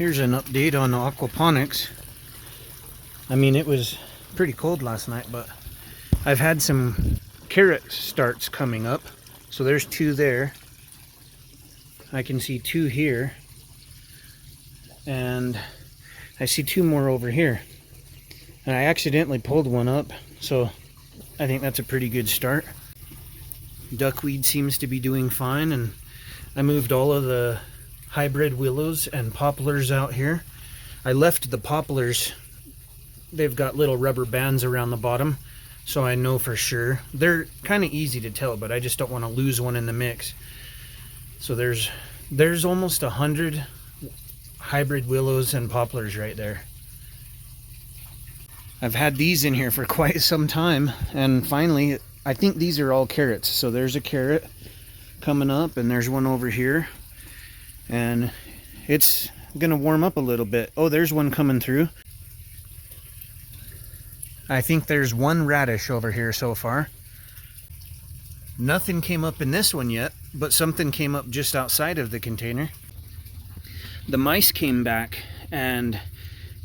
Here's an update on aquaponics. I mean, it was pretty cold last night, but I've had some carrot starts coming up. So there's 2 there. I can see 2 here. And I see 2 more over here. And I accidentally pulled one up, so I think that's a pretty good start. Duckweed seems to be doing fine, and I moved all of the hybrid willows and poplars out here. I left the poplars, they've got little rubber bands around the bottom, so I know for sure. They're kind of easy to tell, but I just don't want to lose one in the mix. So there's almost 100 hybrid willows and poplars right there. I've had these in here for quite some time, and finally I think these are all carrots. So there's a carrot coming up, and there's one over here, and it's gonna warm up a little bit. Oh, there's one coming through. I think there's 1 radish over here so far. Nothing came up in this one yet, but something came up just outside of the container. The mice came back and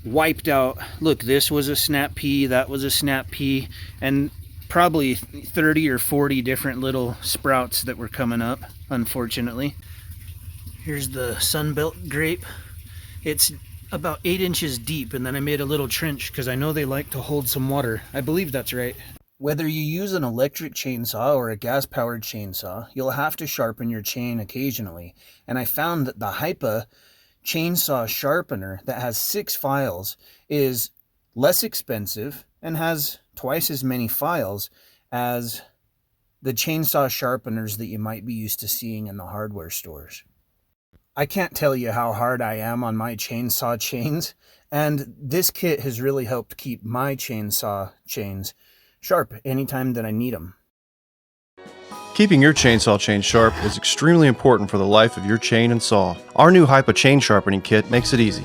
wiped out. Look, this was a snap pea, that was a snap pea, and probably 30 or 40 different little sprouts that were coming up, unfortunately. Here's the sunbelt grape. It's about 8 inches deep, and then I made a little trench because I know they like to hold some water. I believe that's right. Whether you use an electric chainsaw or a gas-powered chainsaw, you'll have to sharpen your chain occasionally. And I found that the Hipa chainsaw sharpener that has 6 files is less expensive and has twice as many files as the chainsaw sharpeners that you might be used to seeing in the hardware stores. I can't tell you how hard I am on my chainsaw chains, and this kit has really helped keep my chainsaw chains sharp anytime that I need them. Keeping your chainsaw chain sharp is extremely important for the life of your chain and saw. Our new Hipa chain sharpening kit makes it easy.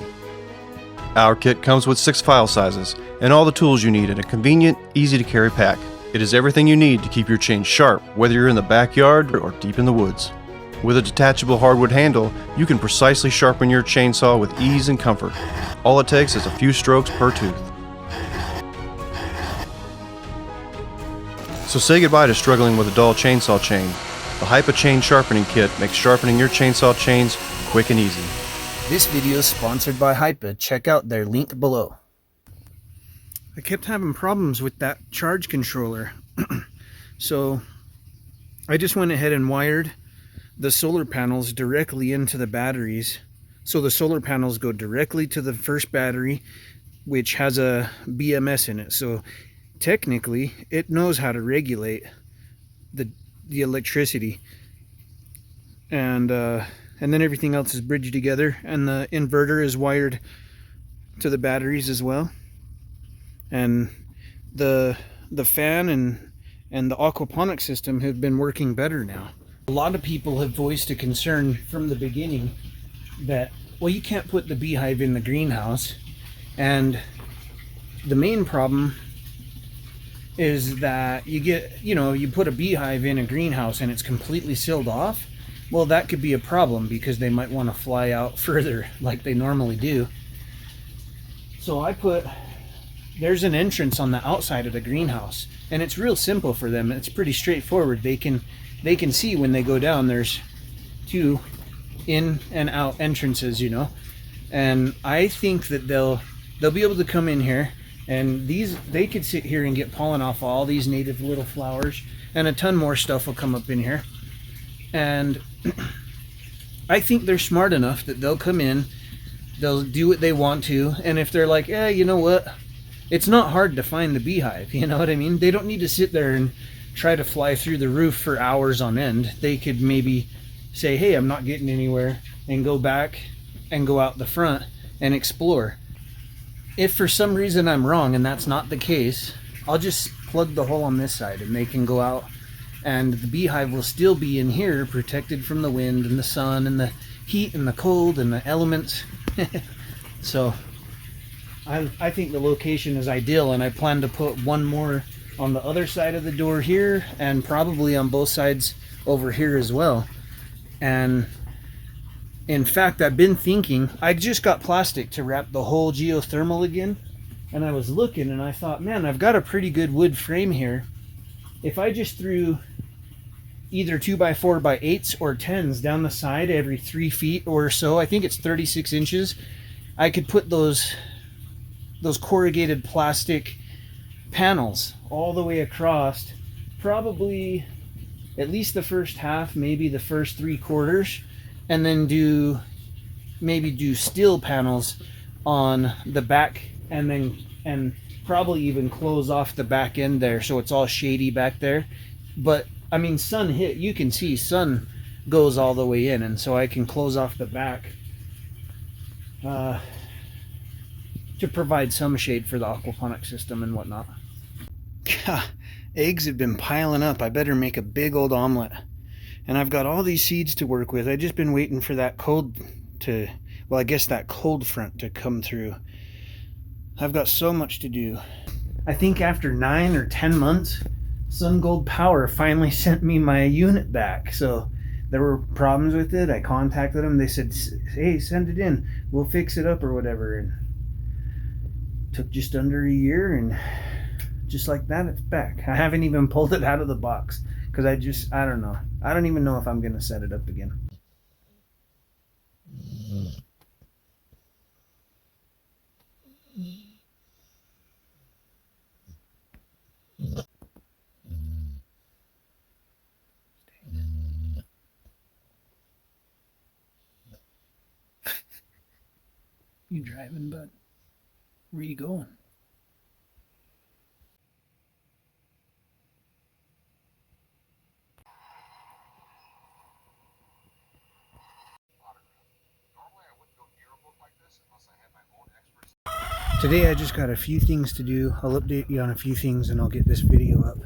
Our kit comes with 6 file sizes and all the tools you need in a convenient, easy to carry pack. It is everything you need to keep your chain sharp, whether you're in the backyard or deep in the woods. With a detachable hardwood handle, you can precisely sharpen your chainsaw with ease and comfort. All it takes is a few strokes per tooth. So say goodbye to struggling with a dull chainsaw chain. The Hipa Chain Sharpening Kit makes sharpening your chainsaw chains quick and easy. This video is sponsored by Hipa. Check out their link below. I kept having problems with that charge controller. So I just went ahead and wired the solar panels directly into the batteries. So the solar panels go directly to the first battery, which has a BMS in it. So technically it knows how to regulate the electricity, and then everything else is bridged together, and the inverter is wired to the batteries as well, and the fan and the aquaponics system have been working better now. A lot of people have voiced a concern from the beginning that, well, you can't put the beehive in the greenhouse, and the main problem is that you put a beehive in a greenhouse and it's completely sealed off. Well, that could be a problem because they might want to fly out further like they normally do. So there's an entrance on the outside of the greenhouse, and it's real simple for them. It's pretty straightforward. They can see when they go down there's 2 in and out entrances, and I think that they'll be able to come in here, and they could sit here and get pollen off all these native little flowers, and a ton more stuff will come up in here. And I think they're smart enough that they'll come in, they'll do what they want to, and if they're like, you know what, it's not hard to find the beehive, you know what I mean? They don't need to sit there and try to fly through the roof for hours on end. They could maybe say, hey, I'm not getting anywhere, and go back and go out the front and explore. If for some reason I'm wrong and that's not the case, I'll just plug the hole on this side and they can go out, and the beehive will still be in here protected from the wind and the sun and the heat and the cold and the elements. So I think the location is ideal, and I plan to put one more on the other side of the door here, and probably on both sides over here as well. And In fact, I've been thinking, I just got plastic to wrap the whole geothermal again, and I was looking and I thought, man, I've got a pretty good wood frame here. If I just threw either 2x4x8s or 10s down the side every 3 feet or so, I think it's 36 inches, I could put those corrugated plastic panels all the way across, probably at least the first half, maybe the first 3/4, and then maybe do steel panels on the back, and probably even close off the back end there so it's all shady back there. But I mean, sun hit, you can see sun goes all the way in, and so I can close off the back to provide some shade for the aquaponics system and whatnot. Eggs have been piling up. I better make a big old omelet. And I've got all these seeds to work with. I've just been waiting for that cold front to come through. I've got so much to do. I think after 9 or 10 months, Sun Gold Power finally sent me my unit back. So there were problems with it. I contacted them. They said, hey, send it in. We'll fix it up or whatever. And it took just under a year, and just like that, it's back. I haven't even pulled it out of the box because I don't know. I don't even know if I'm going to set it up again. You driving, bud? Where you going? Today I just got a few things to do. I'll update you on a few things and I'll get this video up.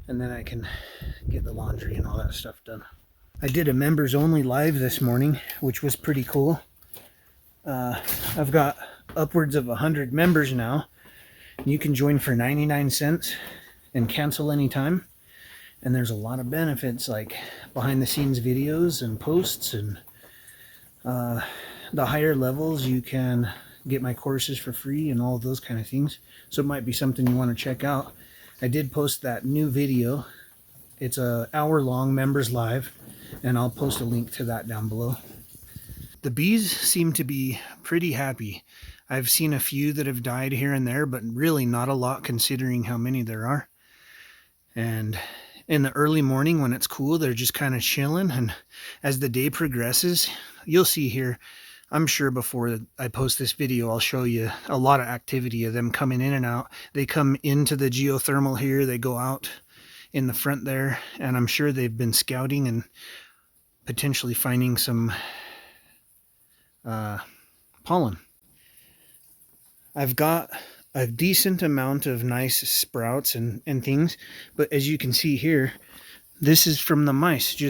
And then I can get the laundry and all that stuff done. I did a members only live this morning, which was pretty cool. I've got upwards of 100 members now. You can join for 99 cents and cancel anytime. And there's a lot of benefits like behind the scenes videos and posts, and the higher levels you can get my courses for free and all of those kind of things. So it might be something you want to check out. I did post that new video. It's an hour-long members live, and I'll post a link to that down below. The bees seem to be pretty happy. I've seen a few that have died here and there, but really not a lot considering how many there are. And in the early morning when it's cool, they're just kind of chilling, and as the day progresses, you'll see here, I'm sure before I post this video, I'll show you a lot of activity of them coming in and out. They come into the geothermal here, they go out in the front there, and I'm sure they've been scouting and potentially finding some pollen. I've got a decent amount of nice sprouts and things, but as you can see here, this is from the mice.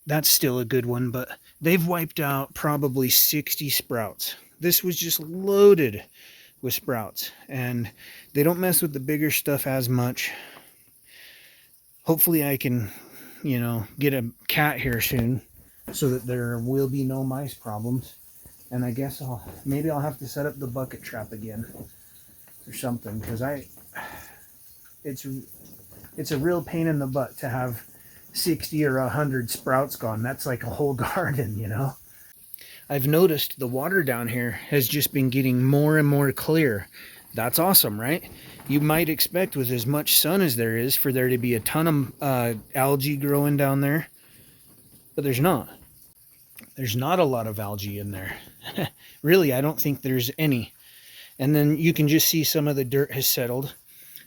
That's still a good one, but they've wiped out probably 60 sprouts. This was just loaded with sprouts, and they don't mess with the bigger stuff as much. Hopefully I can, get a cat here soon so that there will be no mice problems. And I guess maybe I'll have to set up the bucket trap again or something, because it's a real pain in the butt to have 60 or 100 sprouts gone. That's like a whole garden, I've noticed the water down here has just been getting more and more clear. That's awesome, right? You might expect with as much sun as there is for there to be a ton of algae growing down there, but there's not. There's not a lot of algae in there. Really, I don't think there's any. And then you can just see some of the dirt has settled.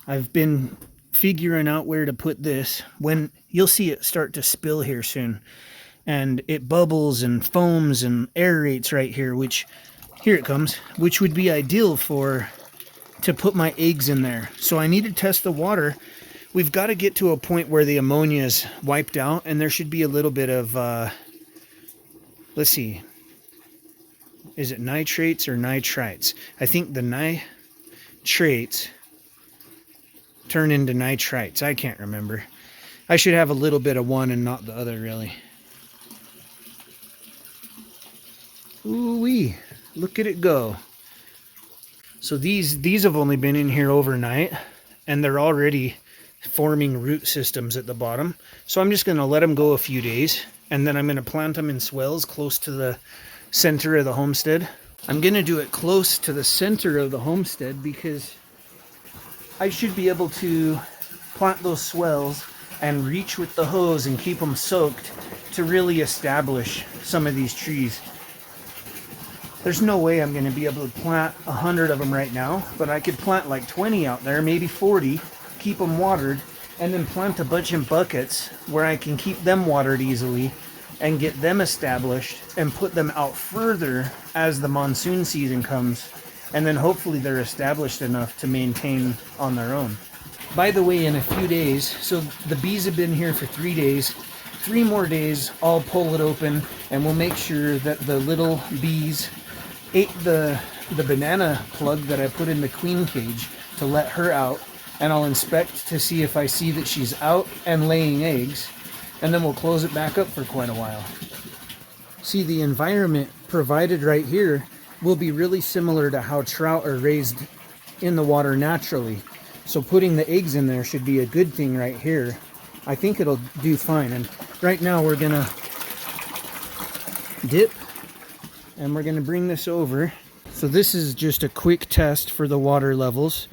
I've been figuring out where to put this. When you'll see it start to spill here soon, and it bubbles and foams and aerates right here, which here it comes, which would be ideal to put my eggs in there. So I need to test the water. We've got to get to a point where the ammonia is wiped out, and there should be a little bit of let's see, is it nitrates or nitrites? I think the nitrates turn into nitrites. I can't remember. I should have a little bit of one and not the other, really. Ooh-wee, look at it go. So these have only been in here overnight, and they're already forming root systems at the bottom. So I'm just going to let them go a few days, and then I'm going to plant them in swells close to the center of the homestead. I'm going to do it close to the center of the homestead because I should be able to plant those swells and reach with the hose and keep them soaked to really establish some of these trees. There's no way I'm going to be able to plant 100 of them right now, but I could plant like 20 out there, maybe 40, keep them watered, and then plant a bunch in buckets where I can keep them watered easily and get them established and put them out further as the monsoon season comes, and then hopefully they're established enough to maintain on their own. By the way, in a few days, so the bees have been here for 3 days, 3 more days I'll pull it open and we'll make sure that the little bees ate the banana plug that I put in the queen cage to let her out, and I'll inspect to see if I see that she's out and laying eggs, and then we'll close it back up for quite a while. See, the environment provided right here will be really similar to how trout are raised in the water naturally. So putting the eggs in there should be a good thing right here. I think it'll do fine. And right now we're gonna dip and we're gonna bring this over. So this is just a quick test for the water levels.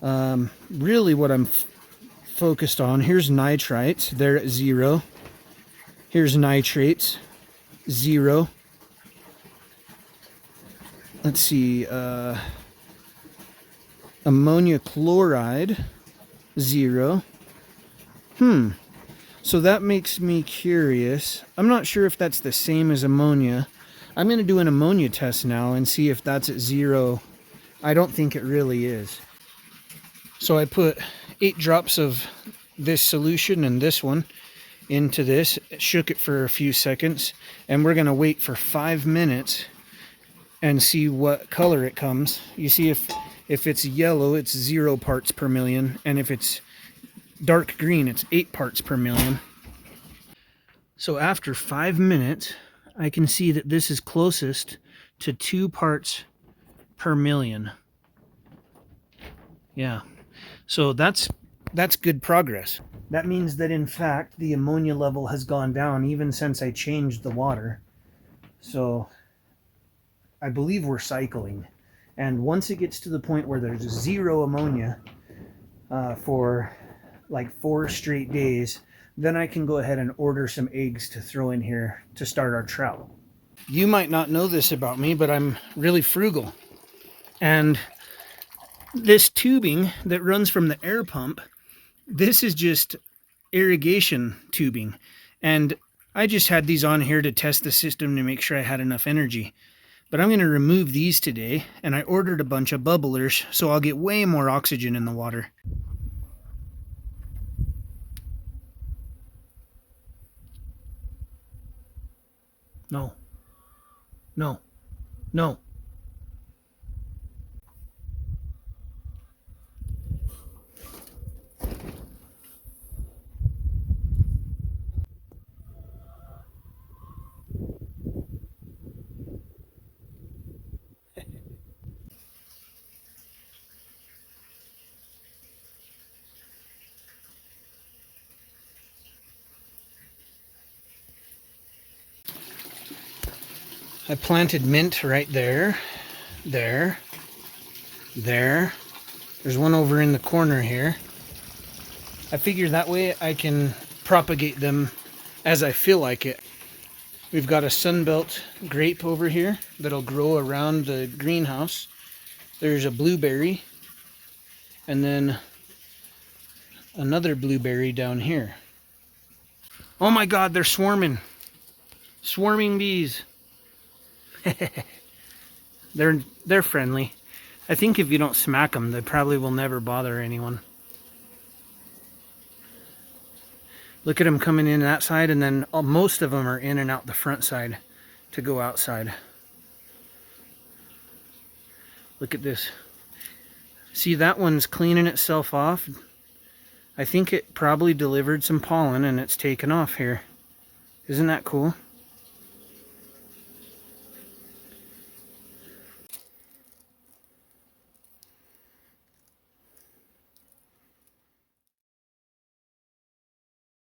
Really what I'm focused on, here's nitrites, they're at 0. Here's nitrates, 0. Let's see, ammonia chloride, 0. So that makes me curious. I'm not sure if that's the same as ammonia. I'm going to do an ammonia test now and see if that's at 0. I don't think it really is. So I put 8 drops of this solution and this one into this, shook it for a few seconds, and we're going to wait for 5 minutes and see what color it comes. You see, if it's yellow, it's 0 parts per million, and if it's dark green, it's 8 parts per million. So after 5 minutes, I can see that this is closest to 2 parts per million. Yeah, so that's good progress. That means that in fact the ammonia level has gone down even since I changed the water. So I believe we're cycling. And once it gets to the point where there's 0 ammonia for like 4 straight days, then I can go ahead and order some eggs to throw in here to start our trout. You might not know this about me, but I'm really frugal. And this tubing that runs from the air pump, this is just irrigation tubing. And I just had these on here to test the system to make sure I had enough energy. But I'm going to remove these today, and I ordered a bunch of bubblers, so I'll get way more oxygen in the water. No. No. No. I planted mint right there, there. There's one over in the corner here. I figure that way I can propagate them as I feel like it. We've got a sunbelt grape over here that'll grow around the greenhouse. There's a blueberry, and then another blueberry down here. Oh my God, they're swarming. Swarming bees. They're friendly. I think if you don't smack them, they probably will never bother anyone. Look at them coming in that side, and then most of them are in and out the front side to go outside. Look at this. See, that one's cleaning itself off. I think it probably delivered some pollen and it's taken off here. Isn't that cool?